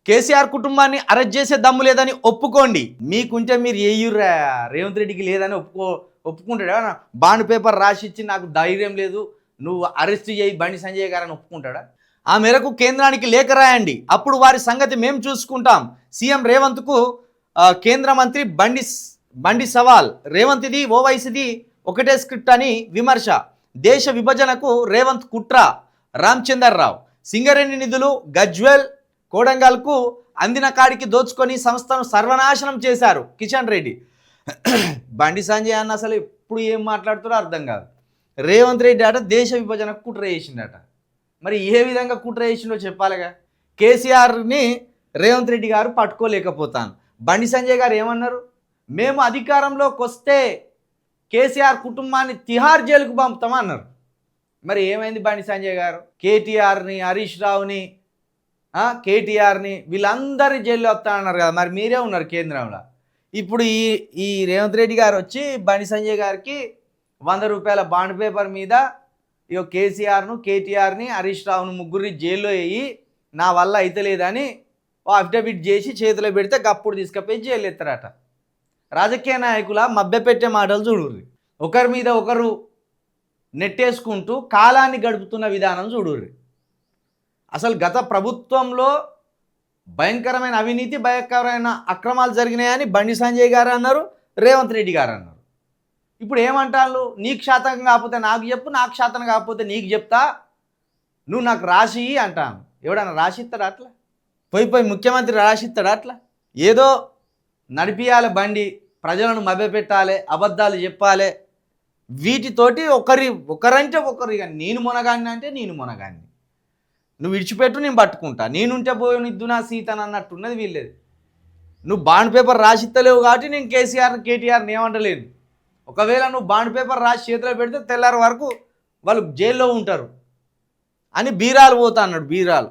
కేసీఆర్ కుటుంబాన్ని అరెస్ట్ చేసే దమ్ము లేదని ఒప్పుకోండి. మీకుంటే మీరు ఏయ్యుర్రా రేవంత్ రెడ్డికి లేదని ఒప్పుకుంటాడా? బాండ్ పేపర్ రాసిచ్చి నాకు ధైర్యం లేదు, నువ్వు అరెస్ట్ చేయి బండి సంజయ్ గారని ఒప్పుకుంటాడా? ఆ మేరకు కేంద్రానికి లేఖ రాయండి, అప్పుడు వారి సంగతి మేము చూసుకుంటాం. సీఎం రేవంత్కు కేంద్ర మంత్రి బండి సవాల్. రేవంత్ది ఓవైసీది ఒకటే స్క్రిప్ట్ అని విమర్శ. దేశ విభజనకు రేవంత్ కుట్ర. రామచందర్ రావు. సింగరేణి నిధులు గజ్వేల్ కోడంగల్కు అందిన కాడికి దోచుకొని సంస్థను సర్వనాశనం చేశారు కిషన్ రెడ్డి. బండి సంజయ్ అన్న అసలు ఎప్పుడు ఏం మాట్లాడుతారో అర్థం కాదు. రేవంత్ రెడ్డి అట దేశ విభజనకు కుట్ర చేసిండట. మరి ఏ విధంగా కుట్ర చేసిండో చెప్పాలిగా. కేసీఆర్ని రేవంత్ రెడ్డి గారు పట్టుకోలేకపోతాను. బండి సంజయ్ గారు ఏమన్నారు? మేము అధికారంలోకి వస్తే కేసీఆర్ కుటుంబాన్ని తిహార్ జైలుకు పంపుతామన్నారు. మరి ఏమైంది బండి సంజయ్ గారు? కేటీఆర్ని, హరీష్ రావుని, కేటీఆర్ని వీళ్ళందరినీ జైల్లో వస్తానన్నారు కదా. మరి మీరే ఉన్నారు కేంద్రంలో. ఇప్పుడు ఈ రేవంత్ రెడ్డి గారు వచ్చి బండి సంజయ్ గారికి 100 రూపాయల బాండ్ పేపర్ మీద ఇక కేసీఆర్ను, కేటీఆర్ని, హరీష్ రావును ముగ్గురిని జైల్లో వేయి, నా వల్ల అయితే లేదని అఫిడవిట్ చేసి చేతిలో పెడితే గప్పుడు తీసుకుపోయి జైలు ఎత్తారట. రాజకీయ నాయకుల మభ్యపెట్టే మాటలు చూడుర్రి. ఒకరి మీద ఒకరు నెట్టేసుకుంటూ కాలాన్ని గడుపుతున్న విధానం చూడుర్రి. అసలు గత ప్రభుత్వంలో భయంకరమైన అవినీతి, భయంకరమైన అక్రమాలు జరిగినాయని బండి సంజయ్ గారు అన్నారు, రేవంత్ రెడ్డి గారు అన్నారు. ఇప్పుడు ఏమంటారు? నీకు శాతం కాకపోతే నాకు చెప్పు, నాకు శాతం కాకపోతే నీకు చెప్తా, నువ్వు నాకు రాసి అంటాను. ఎవడన్నా రాసిస్తాడా అట్లా? పోయి ముఖ్యమంత్రి రాసిస్తాడా అట్లా? ఏదో నడిపియాలి బండి, ప్రజలను మభ్యపెట్టాలి, అబద్ధాలు చెప్పాలి, వీటితోటి ఒకరంటే ఒకరు. ఇక నేను మునగాన్ని అంటే నేను మునగాన్ని, నువ్వు విడిచిపెట్టు నేను పట్టుకుంటా, నేనుంటే పోయినిద్దు నా సీతను అన్నట్టున్నది వీళ్ళేది. నువ్వు బాండ్ పేపర్ రాసిత్తలేవు కాబట్టి నేను కేటీఆర్ని ఏమంటలేను. ఒకవేళ నువ్వు బాండ్ పేపర్ రాసి చేతిలో పెడితే తెల్లారి వరకు వాళ్ళు జైల్లో ఉంటారు అని బీరాలు పోతా అన్నాడు. బీరాలు